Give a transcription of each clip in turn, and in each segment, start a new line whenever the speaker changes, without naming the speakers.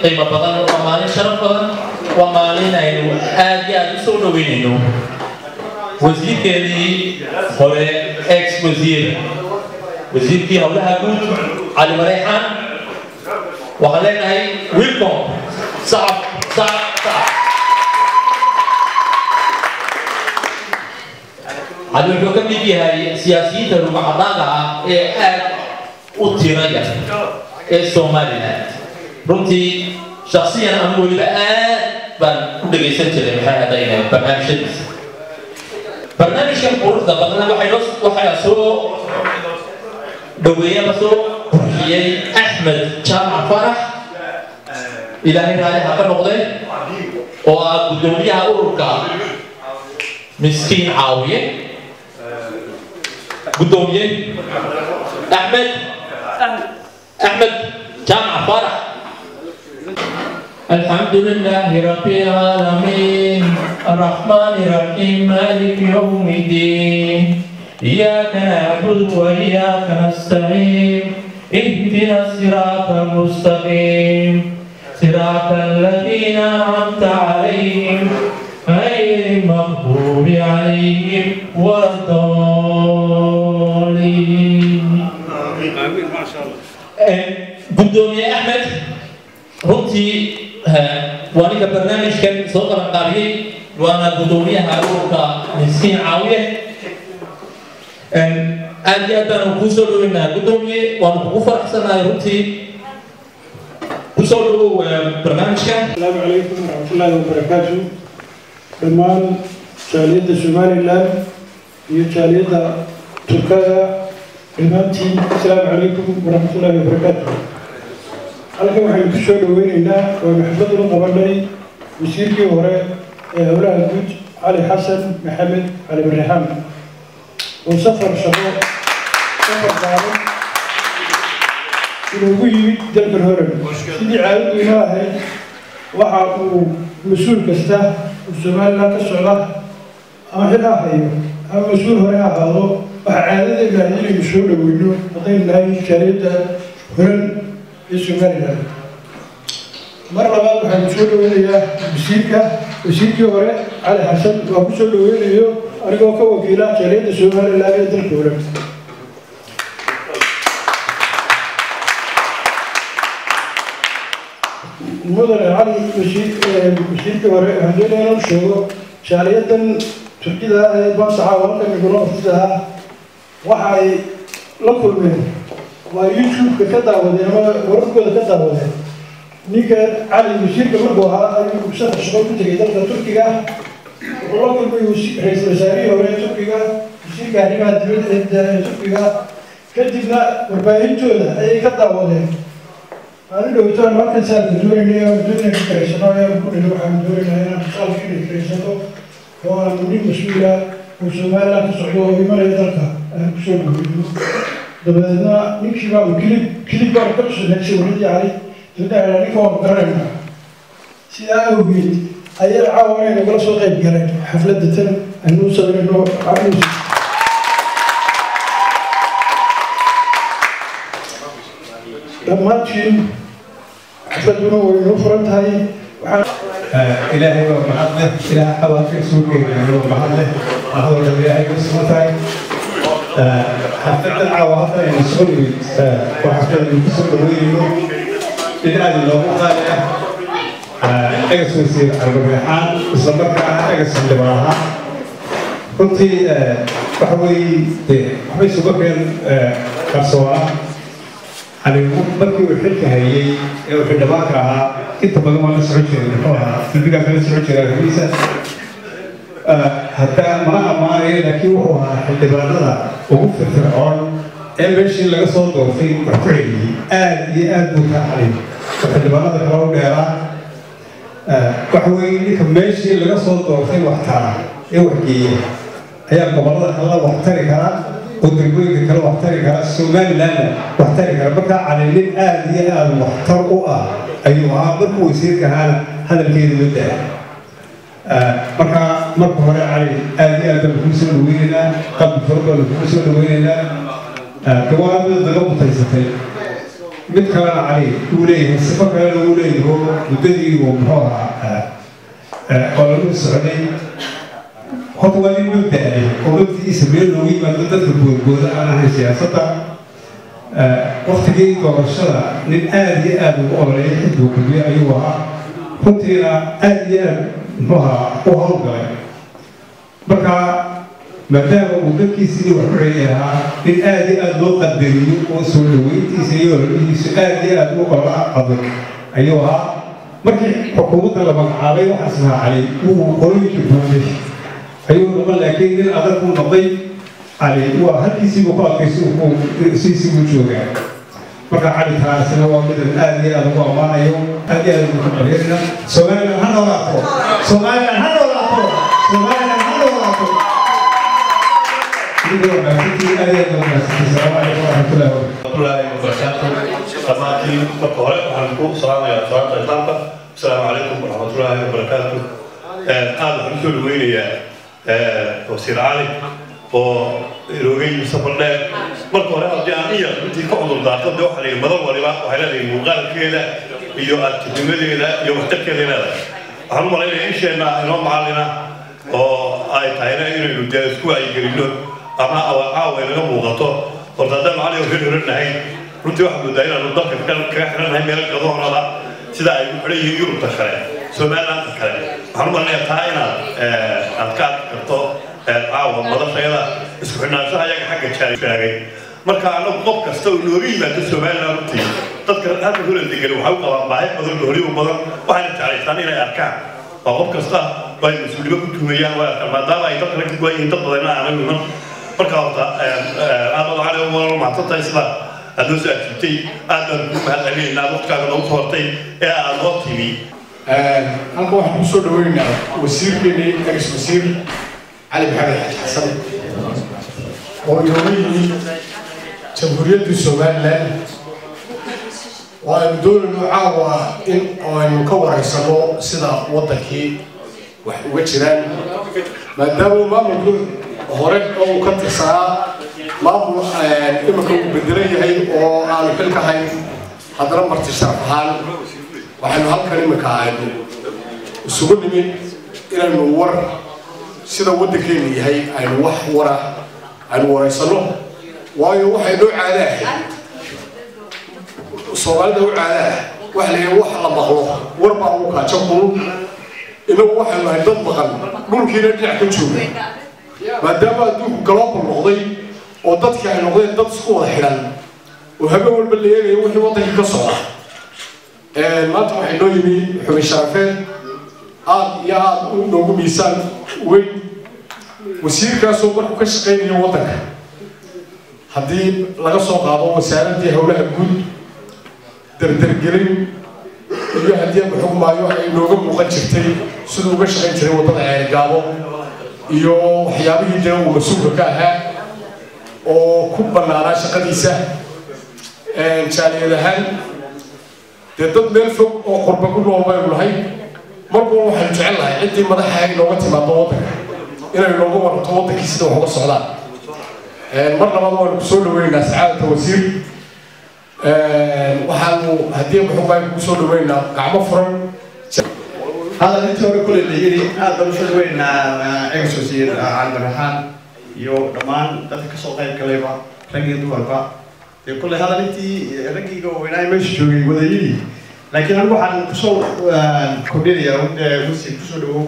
قيمة بدن ومالين شرف بدن ومالين أينو آدي سولو بينينو وزير كذي هو إكس وزير كي هؤلاء هبوط علي مريحان وخلينا هاي ويلكم صعب على الحكم اللي هاي سياسيين المعارضة أطيرية الصوماليات رمتي شخصيا أقول الآن بن دقيسة المحاها دينا برنامج كم قرص ده برنامج وحيصو دوية بسو هي أحمد جامع فرح إلى هنا هذا نقطة وقدوميها أوركا مسكين عاوية قدومية أحمد جامع فرح الحمد لله رب العالمين الرحمن الرحيم مالك يوم الدين إياك نعبد وإياك نستعين اهدنا الصراط المستقيم صراط الذين أنعمت عليهم غير المغضوب عليهم ولا الضالين. آمين ما شاء الله. قدومي يا أحمد رمتي وأنا كبرنامج كان صوت القارئ وأنا قدومي هاروكا مسكين عاوية أدي أنا كوسولو إن قدومي وأنا بقول أحسن رمتي كوسولو برنامج كان.
السلام عليكم ورحمة الله وبركاته. دمان شاليد الشمال الآن يشاليد تركيا دمانتي السلام عليكم ورحمة الله وبركاته. halkan waxaynu ku soo dhaweynaynaa waa maxamed uu qabanay wasiirkii hore ee howlaha guud cali xasan maxamed cali barraxaan oo safar shaqo qaaday inuu ugu yimid dalka hore sidii caadadu inoo ahayd waxa uu mas-uul kasta oo Soomaaliland ka socda ama xil ha hayo ama mas-uul hore ha ahaado waxa caadadeena inaynu soo dhaweyno haddaynu nahay shariicada hore الشمالية. مرة بعد حنشوف وياه وسيرك ورا على حسب وابشر وياه أرجو كوكيلات شريط الشمالية لا يدركونه. المدن علي وسيرك ورا عندنا نشوف شريط تركيا بس عاون يقولون فيها وحي لكل من ويوتيوب كذا وده ورقة كذا وده نيجا على المشير كمان بوها يبصر الشغل بتجي ده تركيا والله كل بيوسي رئيس الوزراء ولا تركيا يصير كهري ما تقول تركيا كذبنا وربعين جودة أي كذا وده أنا لو يطلع ما كان سال دوري دوري كريسنا يا كل لو حم دوري هنا سال كذي كريسنا هو مني مسؤولة وسومالا تصعدوا بما يدركها أنا بسوي دبنا نمشي بقى كليب بقى كل شيء نمشي ولدي عليه تبدأ على نيكو قررنا سيدا وبيت أي العوامل يقول صوت غيب قرر حفلة دتن إنه صار إنه عامل لما تشين حفلة إنه فرنت هاي
إلهي ومحله إله حوافي سوقي ومحله أهو إلهي بسمتاي حفلة العواطف المسؤول وحفلة المسؤول وينه إذا هذا اللي قال أجلس وسير على الربيعان وصلنا أجلس اللي وراها كنت بحوي سبقين كسوة على مركي وحدك هي وحدة باكرها كنت بقى ما نسمع شيء في البداية كنا نسمع شيء رئيسة حتى ما لكن هو حدباننا وقف فرعون إيش اللي قصده في مرتعي آد متعلم حدباننا كلام جرا وحوي كمشي اللي قصده في وقتها يوحكي هي قبضة الله وحتركها ودربوي كلام وحتركها السومال لنا وحتركها بقى على اللي آد محترقة أيها بركو يصير هذا الكيد بدأ marka hore cali aad iyo aad ku soo dhaweynaa qab farqo ku soo dhaweynaa gawaarida laga mutaysatay مثل عليه وليه الصفة كانوا وليه هو مدري ومحورها قانون السعودي خطوة للمبدأ ومبدأ يسميه له ما ضد البلد أنا هي سياسة وقت جيد ورشلة للآدي آد وأولي يحدوا كل أيوها كنت إلى آدي آد مها وهرقا بقى مدام ودكي سني وحريها للآدي آد وقدري وسلوي تسير آدي آد وقرأ قدر أيوها markii xukuumadda la magacaabay waxa saacay uu qoroyinka buuxay ayuu noqon laakiin nin adag uu noqday cali waa halkiisii uu ku adkaysan uu siisi uu joogaa marka cali taasina waa mid aad iyo aad ugu amaanayo aad iyo aad ugu qareerina Soomaaliland ha noolaato Soomaaliland ha noolaato Soomaaliland ha noolaato idoo maalintii aad iyo aad ugu salaam alaykum wa rahmatullahi wa barakatuh أماكن مقهورة وحنكون سلام يا سلام الإسلام السلام عليكم ورحمة الله وبركاته هذا حمسون ويني وسير علي وروي سفرنا مقهورة الجامعية بدي كأنه دارت ده وحلي المدر ولا وحلي المقال كذا يو أتكلم ذا يو محتكر ذا هم مرينا إيش إنه معلنا أي تاينا ينو جالس كوا يجرينه أما أو إنه مغطى وردنا عليه وفينا هاي runtii waxa uu daayay inuu dalka kaga xiranahay meel gadoonada sida ay u xirayeen Yurub kale Soomaaliland kale waxaan marnay taayna aad ka karto caawa madaxayada isku xirnaanshaha ayaga xagga jaarigay marka anagu qof kasta oo nooga yimaado Soomaaliland runtii dadka halka hore degan waxa uu qabaa baahi badan hore u badan waxaan jeclaysan inay arkaan qof kasta way mas'uuliyad ku tumayaan waa maadaama ay dadka ka go'ayeen dad badan aan iman marka aad cali oo mactata isla هذا سأتي هذا هذا اللي نابط كان نوصلتي يا نوتيمي
أنا واحد مسؤول وين وسير بيني كريس وسير علي محمد حسن ويومي جمهورية السوماليلاند وبدون معاوة إن مكور يسمو سدا وضحي وجران ما داموا ما موجود هورك أو كتسا ما هو إما كان بدري هاي أو على كل كهاي هذا مرت الشرف حال وحنا هالكلمة كهاي السجون من إلى النور سيدا ودك لي هاي الوح ورا يصلوا وايو واحد نوع علاه الصومال نوع علاه واحد يوح على مخلوق وربع وكاتشقوا إنه واحد ما يضل بخل ممكن يرجع كتشوف ما دام دوك قلاب الرضي ودتك يعني نقدر ضد سقوط حلال وهبه والبليل وحي وطني كسر ما تروح إنه يبي حب الشرفين يا نوع ميسان وين وسير كاسوبر وكش قيني وطنك هذه لقى سوق هذا وسائل دي حولها جود درجرين اللي هديه بحكم ما يوحي نوع مقدشتي سلوا كش قيني وطن يعني قالوا يو حيابي جو ومسوق كها oo ku banaana shaqadiisa jaaliyadahan dad meel fog oo qurba ku noolay lahay markuu waxaan jecelahay intii madaxayga looga timaado wadanka inay looga warto wadankiisa sida wax uga socdaan mar labaad waan ku soo dhaweynaa saacada wasiir waxaan hadii xukuumad ku soo dhaweynaa gacmo furan
هذا انت هو كل اللي يجري هذا مش وين اكسوسير عند الرحان يو دمان dadka soo qayb galayba rag iyo dumarba كل هذا انت رجي ويناي مش joogay wadayii laakiin anigu waxaan ku soo kordhinayaa wasi ku soo dhawo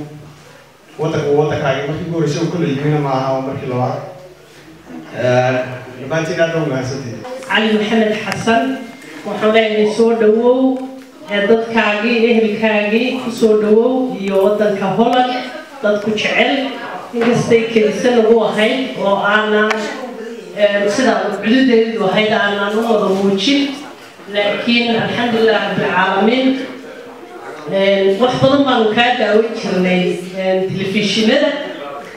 wadakaaga markii goorayso kullu yimina ma aha markii labaad nimantina dhow mahadsantiin
علي محمد حسن waxaan leeyahay soo dhawow dadkaagii ehelkaagii ku soo dhawow iyo wadanka Holland dadku jecel inkastay kelisan ugu ahayd oo aanan sida cududeedu ahayd aanan u wada muujin laakiin alxamdulilah rabbil caalamiin wax badan baan ka daawan jirnay telefishinada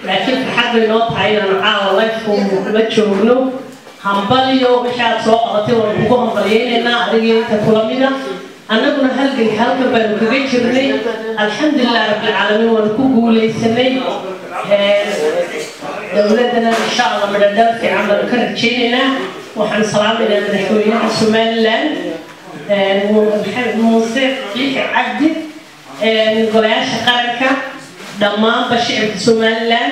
laakiin farxad bay noo tahay inaan caawa live la joogno hambaliyo waxaad soo qabatay oo ugu hambalyeynaa adiga inta kulamida annaguna halkan baan kaga jirnay alxamdulilah rabbil caalamiin waan ku guuleysanay دولتنا إن شاء الله من الدرس عمل كرتشيننا وحن صلاه إلى مدحوينا Somaliland موسى بيك عبدي قلاش قرنك دمان بشعب سومالان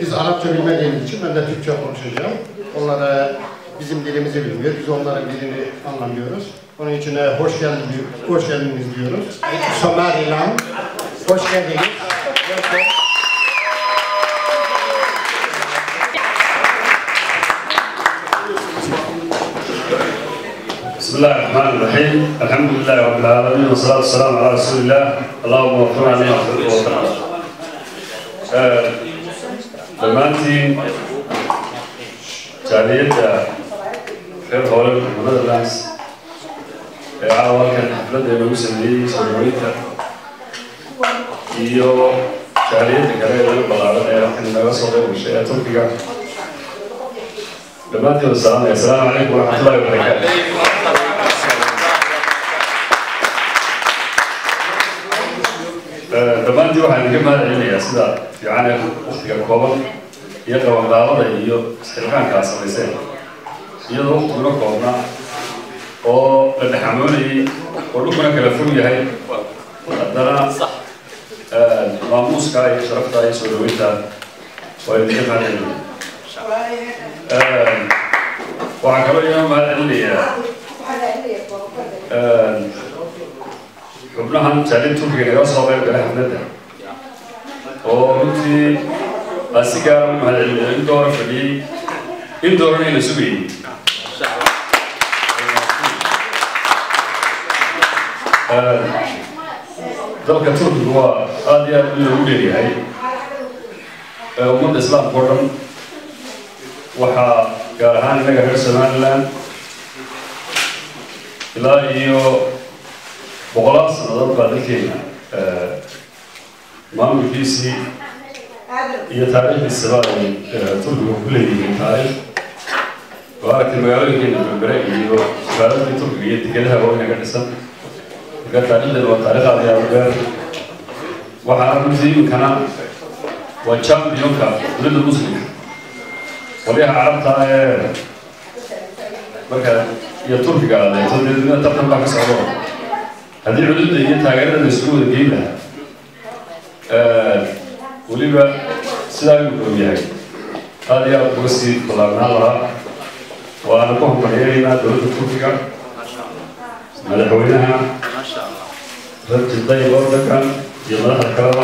Biz Arapça bilmediğimiz için ben de Türkçe konuşacağım. Onlara bizim dilimizi bilmiyor, biz onların dilini anlamıyoruz. Onun için hoş geldiniz diyoruz. Somaliland, hoş geldiniz.
بسم الله الرحمن الرحيم الحمد لله رب العالمين والصلاة والسلام على رسول الله اللهم وفقنا لما تحب وترضى dhammaantiin jaaliyadda reer howle Netherlands ee caawankan xafladda lagu sameeyey soo dhaweynta iyo jaaliyadda kale ee laga ballaaran ee halkan naga soo qayb gashay ee Turkiga dhammaantiin assalaamu calaykum waraxmatullaahi wabarakaatuh dhammaantii waxaan idinka mahad celinayaa sida fiican ee waqtiga kooban iyo qabanqaabada iyo isxilqaanka aad samayseen iyadoo waqtiguna koobna oo la dhexamoonayay oo dhulkuna kala fog yahay haddana maamuuska iyo sharafta iyo soo dhaweynta waa idinka mahad celinaya waxaan kaloo idinka mahad celinayaa xubnahan jaaliyad Turkiga naga soo qayb galay xafladda oo runtii aan si gaar ah u mahad celinayo in doora fadhiyey in doorana in la sugayey dalka Turkiga waa aad iyo aad in loogu dheeryahay ummadda islaamka oo dhan waxaa gaar ahaan innaga reer Somaliland ilaa iyo boqolaal sannadood baa dalkeena maamulkiisii iyo taariikhdiisaba ay Turkiga ku leeyihiin taariikh oo aragtay magaalooyinkeena berbere iyo magaaladii Turkiga iyo dekedaha waaweyn ka dhisan marka taariikhdeena waa taariikh aad iyo aad u dheer waxaana runtii iminkana waa championka dunida muslimka qolyaha carabta ee marka iyo Turkiga adeegto dunida tartan baa ka socdo haddii cududda iyo taageerada la isugu wada geyn lahaa weliba sidaa inuu og yahay aad iyo aad uga sii ballaarnaan lahaa waana ku hambalyeelaynaa dowladda Turkiga madaxweynaha Recep Tayyip Erdogan iyo madaxda kaleba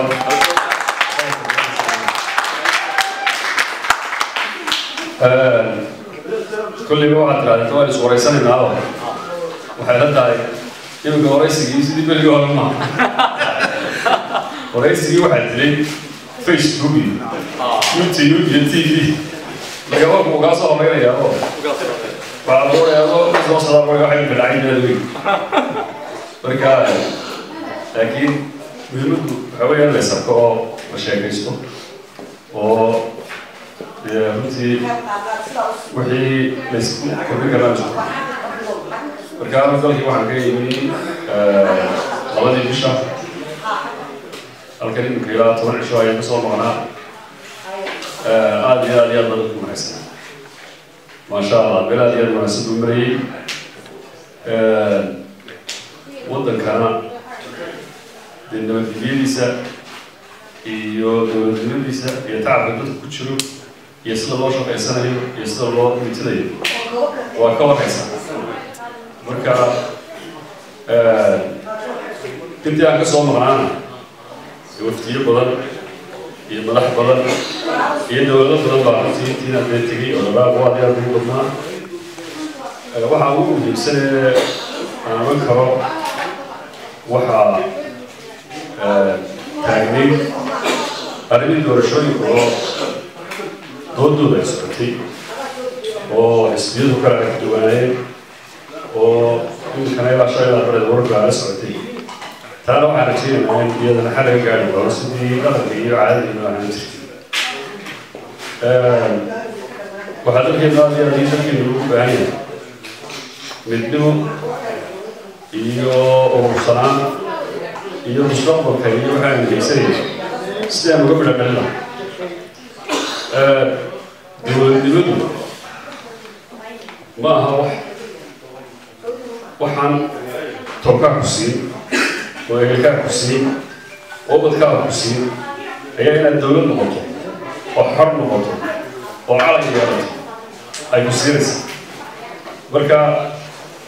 kulliba waxaad tirahdeen waan is waraysanaynaa oo waxay la tahay iminka waraysigii sidii beligii hore maaha waraysigii waxaa dilay Facebook iyo YouTube iyo TV lagaba kugaa soo horeynayaa oo waxaa lagu oreeado soo sadaa waxay bilacay meelweyn marka laakiin muhiimaddu waxaa weeyaan la isarko oo la sheekaysto oo runtii wixii la isku kordhin karnaa jirto marka dalkii waxaan ka yimi labadii bisha halkan iminka ilaa 10 cisho ayaan kasoo maqnaa aad iyo aad iyo aad badan ku wanaagsan maasha allah meel aad iyo aad wanaagsan buu marayay waddankana dee nabadgelyadiisa iyo dowladnimadiisa iyo tacabka dadka ku jiro iyo sida loo shaqaysanayo iyo sida loo mitinayo waa ka warhaysa marka intii aan ka soo maqnaana waftiyo badan iyo madax badan iyo dowlado badan baa runtiina dee tegey oo labaab waa ayaa ugu badnaa waxaa ugu muhiimsanee aan ogan karo waxaa taagnay arrimihii doorashooyinka oo doodooda ay socotay oo xisbiyadu kala duwanaayeen oo imikana ilaa shan ilaa bareed wararka la socotay taana waxaan rajaynaynaa in iyadana xal laga gaari doono sidii dhaqanka iyo caadadii noo ahaan jirtay waxaa dalkeena aad iyo aad dalkeena ugu baahan yahay midnimo iyo urursanaan iyo mustaqbalka iyo waxaan geysanaya sidaan uga midho dhalina dowladnimadu ma aha waxaan tolkaa ku siin oo ehelkaa ku siin oo badkaa ku siin ayaa inaad dowlad noqoto oo xor noqoto oo calan yeelato ay ku siinaysaa marka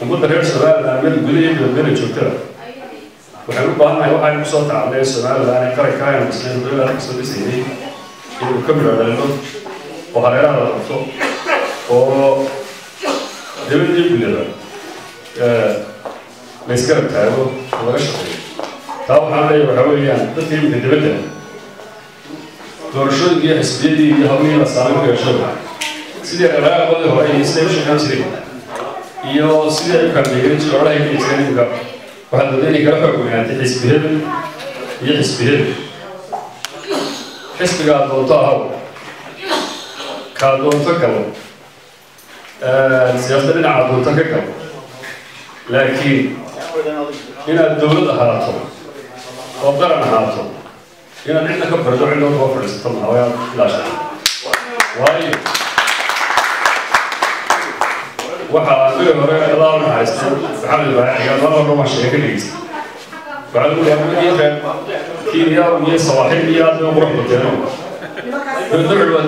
ummadda reer Soomaaliland meel gudaheeda dowladda joogtada waxaan u baahanahay waxaan ku soo tacabnay Soomaaliland ee qaranka ay musliin dowladda ku soo dhisay inuu ka midho dhalino oo hareeraha la qabto oo dowladda gudaheeda la iska rabtaago oo laga shaqeeyo taa waxaan leeyahay waxaa weeyaan dadka imika dibadda doorashooyinka iyo xisbiyadii iyo hawlihii la saaray ku yeeshada sidii ragaaqoodii hore iyo siday u shaqeyn jireen iyo sidii ay u kaalmeeyeen jireen oraha ay jireen imika waxaad moodaa inay kala xoog weynaatay xisbiyada iyo xisbiyada xisbiga aad doonto ahaw kaa doonto galo siyaasadda dhinaca doonto ka galo laakiin inaad dowlad ahaato oo qaran ahaato inaad cidna ka bardo cidna koo fadhiisato maha wayaad ilaasha waayo waxaa anaga hore allah u naxariistay maxamed baaxiga laba ruma sheega dhegeysta waxaa lagu leeyahay Kenya iyo Soomaaliya iyo aad u qurux badan dowladdu waa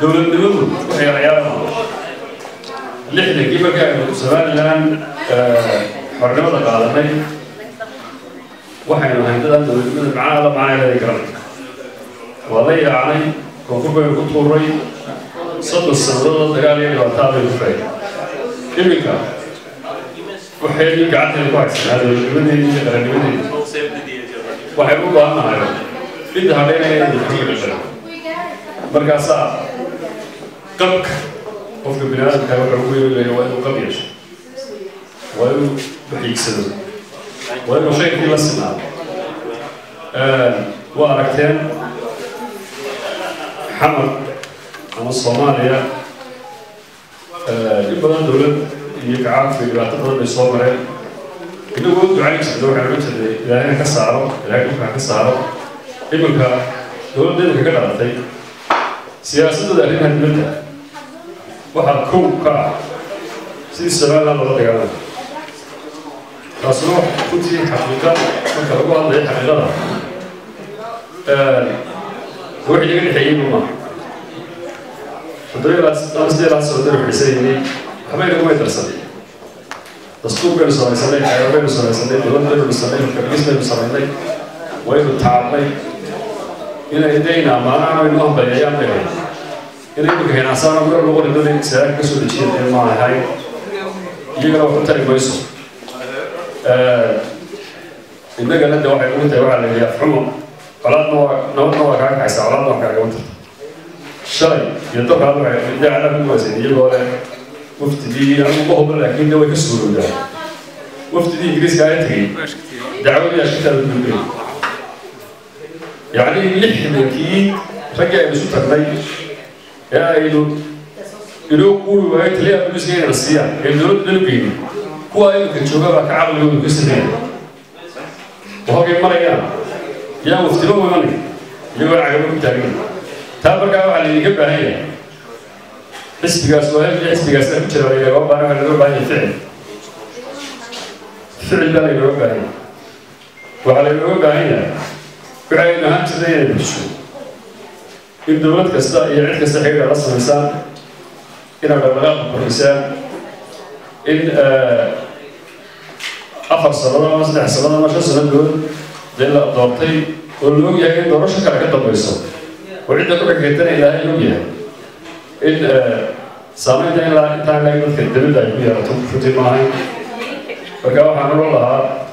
dowladnimadu waxay ciyaaraan lixdankii markii aynu Soomaaliland xornimada qaadanay waxaynu ahayn dad dowladnimada macnaheeda garan waa la yaacnay koonfur baynu ku tuuray soddon sannadood dagaal iyo dhibaato baynu ku faa'iiday iminka waxay gacanteeda ku haysanaa dowladnimadeedii iyo qarannimadeedii waxay u baahannahay cidda hadhaynaya inay ku dhashay markaasaa qabka qofka biniaadamka wuxuu ugu yeelaya waa inuu qab yeesho waa inuu waxiigsado waa inuu khayrkii la sinaado waa aragteen xamar ama Soomaaliya in badan dowlad iyo gacaanka dhibaato badan bay soo mareen inagoo ducayn jirnay waxaan oga jirnay ilaahayna ka saaro ilaahay dhulka ka saaro iminka dowladda iminka ka dhalatay siyaasadooda arrimaha dibadda waxaa kow ka ah sidii Soomaaliland loola dagaalama taasuna runtii xaqiiqa marka lagu hadlayo xaqiiqada wixii laga dhexeeyey ma toddobaad soo darbixisaynay waxbay nagumay darsanay dastuur baynu samaysanay xeero baynu samaysanay dowlad baynu dhisanay kabis baynu samaynay waynu taabnay inay dayna maanaha waynu hambalyayaan bay ahayd inay imika hinaasaana meel lagu ridada saaka ka soo dejiyeen ma ahay iyagana wax u tari mayso innagana de waxay ugu tahay waxaa la yidhi afxumo colaadna waa nabadna waa kaaga kaxaysaa colaadna waa kaaga watarta shalay iyo dalkaad waxay idaacada ku waaseen iyagoo leh waftigii anigu ma hubo laakiin de way ka suurowdaa waftigii ingiriiska ayaa tegey dacwadii ashkitaada ku gudbay yacni lixdankii raggii aynu isu tagnay ee aynu inoo kuuri waayo taliyaha booliiska inayna siiyaan ee dowladda dhan u geynin kuwa imika jooga baa ka caqligooda ka sameeya oo halkay marayaan yaa waftiba imanay iyagoo cagaba ku taagan taa markaa waxaa laydinka baahan yahay xisbigaas waa xisbigaasna ku jira laga baahan waxaa laga baahan yahay ficil baa laga baahan yahay waxaa laga baahan yahay waxaynu ahaan jirnay inay bulsho in dowlad kasta iyo cid kasta xiriir la samaysaan inaad dhaqdhaqaaqa kordhisaan in 4 sannadood ama 3 sannadood ama 5 sannadood dee la doortay واللوج يعني دورش كذا كده بيصير وعندنا كل كده إلى لوج يعني إن سامي ده لا تعالى يقول كده ده يبي أتوم فتي معي فكوا حنقول لها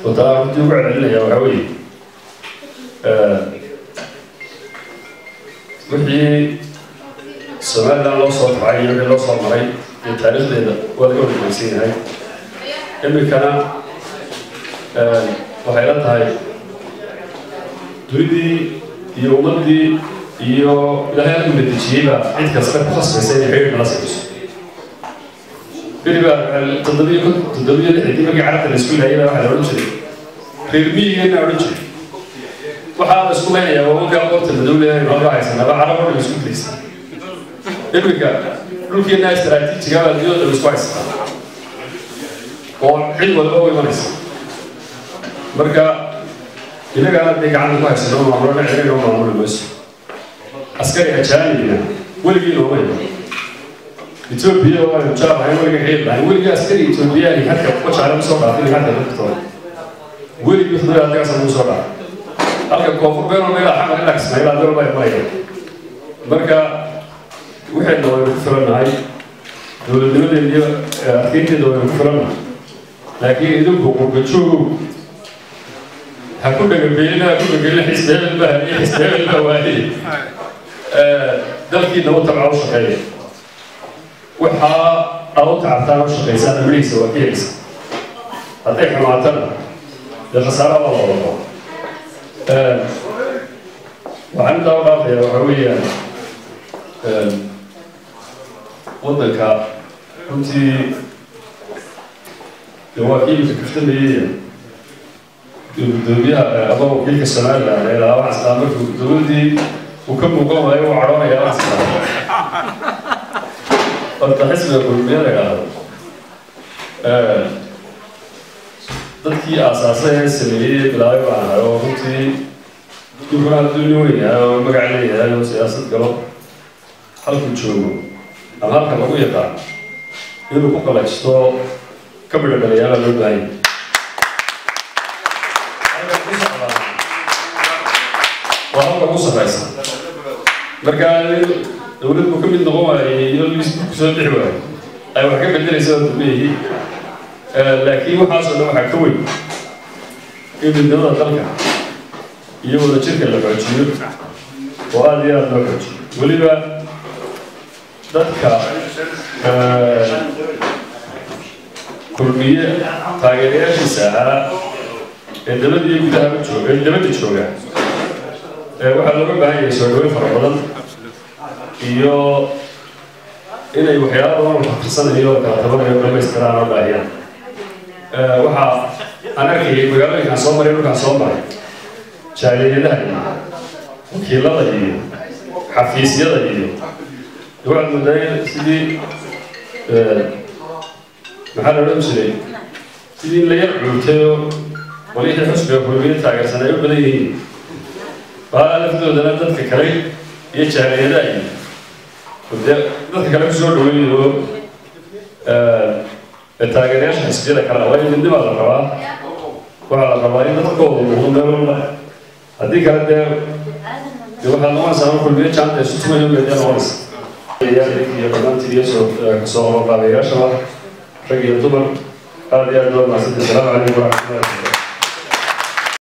وتعرف تبع اللي هو عوي وحي سمعنا الله صوت عين الله صوت معي التاريخ ده ولا كل المسين هاي إنه كان وحيلات هاي تريدي يومدي يو لا يمكن التجيبة عند كسر خاص بسيط غير مناسب قريبا التدبير اللي بقى عرفت الاسكول هي واحد اورنجري ريرمي هنا اورنجري وحاول اسكول هي وهو قال قلت الدوله ما راح يسمع عرب الاسكول ليس يبقى لوكي الناس استراتيجي قال اليوم مش كويس وحين ولا هو يمارس مركا إذا كان ديك عنده كويس لو عمرنا عيرين لو عمرنا بس عسكري أجانبي ولقي له وين إثيوبيا ولا جاب هاي ولقي حيل هاي ولقي عسكري إثيوبيا اللي حتى وش على مسوقة في حتى دكتور ولقي خضر على كاس المسوقة ألقى كوفر بينهم إلى حمل العكس ما إلى دور باي مركا وحين دور كفرنا هاي دول اللي أكيد دور كفرنا لكن إذا بتشوفوا هكون جنبينا حساب البهني حساب البوادي دلكي نو تبعو شقيه وحا أو تعبتها شقيه سنة مريسة وكيس هتيك معتنا لخسارة والله وعندها واقع وحوية وضنك كنت يواكيل في كفتة الدنيا أبغى كل السنة لا لا واحد استعمل في الدنيا وكم مقام أيوة عرانة يا واحد فتحس بالكلية يا تذكي أساسا سنية بلاي وانا وقتي يكون الدنيا ومقعلية وسياسة قلب حلقة شو أما هذا هو يقع يبقى كل شيء كبر باليالا للباين وهذا موسى فايز مركان دولة مكمل نقوم يلبس كسر الحوار أيوة كم بدنا نسوي به لكن وحاصل له حكوي إذا الدولة تلقى يوم الشركة اللي بعتشير وهذه اللي بعتشير ولذا ذاتك كلية تغييرات الساعة الدولة دي كلها بتشوف الدولة بتشوف waxaa looga baahan yahay soo dhaweyn fara badan iyo inay waxyaabo badan oo farsanayo kala tabanayo dhamaystiraan oo baahiyaan waxaa aan arkayay magaalooyinkan soo maray dhulkaan soo maray jaaliyadaha iyo wakiilada iyo xafiisyada iyo waxaad moodaa sidii maxaa la odhan jiray sidii la yar cuurtayo walixii xusbiga kulmiye taageersan ay u badan yihiin فهذا لفظه ده نبدأ كلام يجعل يداي وده كلام شو دوي هو التاجرين حسيت كلام وايد من دماغ الروا وعلى الرواية نتقول وهم ده هذيك كده يقول هذا ما سامع كل بيت عند شو يوم بدي أقولس يا كمان تيجي صور بعدين شو رجع طبعا هذا يا دول ما سيد السلام عليكم ورحمة الله